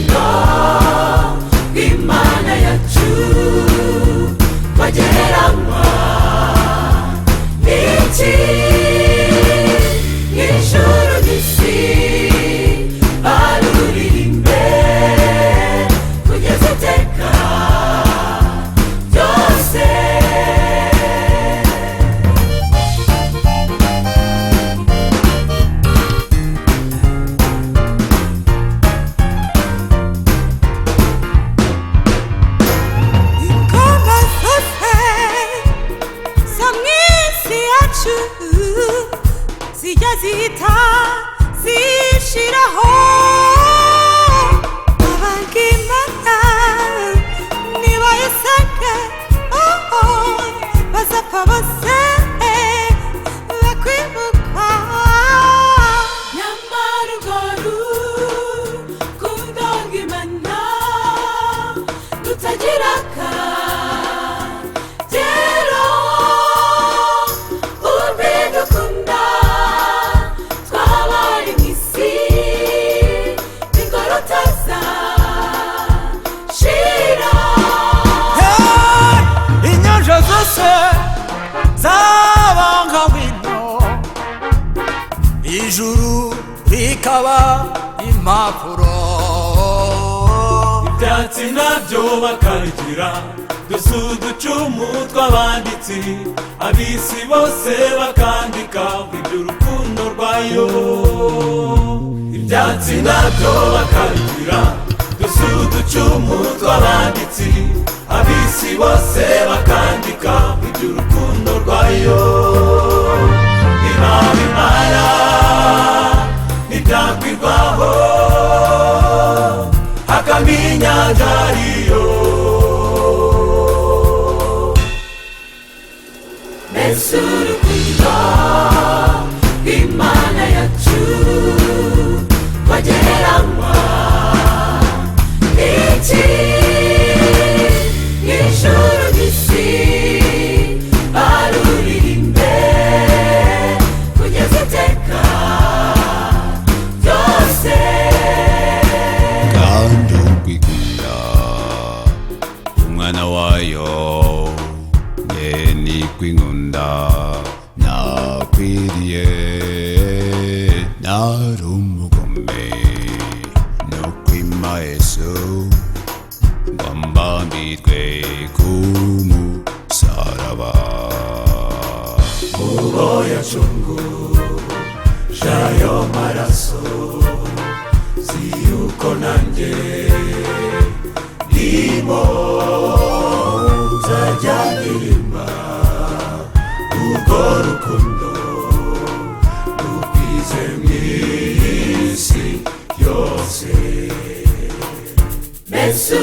urukundo rw'Imana yacu rwagereranywa n'iki? Ijuru n'isi baruririmbe kugeza iteka ryose. Ingoma zose zo mw'isi yacu zijya zihita zishiraho, abangimana nibayisenge bazapfa bose bakwibuka. Nyamara urwo rukundo rw'Imana rutagira akagero, urwidukunda twabaye mw'isi nirwo rutazashira. Inyanja zose zabanga wino, ijuru rikaba impapuro, ibyatsi nabyo bakabigira dusuducumu tw'abanditsi, ab'isi bose bakandika iby'urukundo rwayo. Ibyatsi nabyo bakabigira dusuducumu tw'abanditsi, ab'isi bose bakandika iby'urukundo rwayo. Imana ntibyakwirwaho hakaba inyanja ariyo. Mbese urukundo rw'Imana yacu rwagereranywa n'iki? Ijuru n'isi baruririmbe kugeza iteka ryose. kandi ukwikunda umwana wayo nge nikwinkunda nakwiriye, nari umugome no kwima Yesu ngo mbambirwe ku musaraba. Uwo yacunguje ayo maraso, si yuko nanjye ndimo nzajya ndirimba urwo rukundo rukwize mw'isi yose. Mbese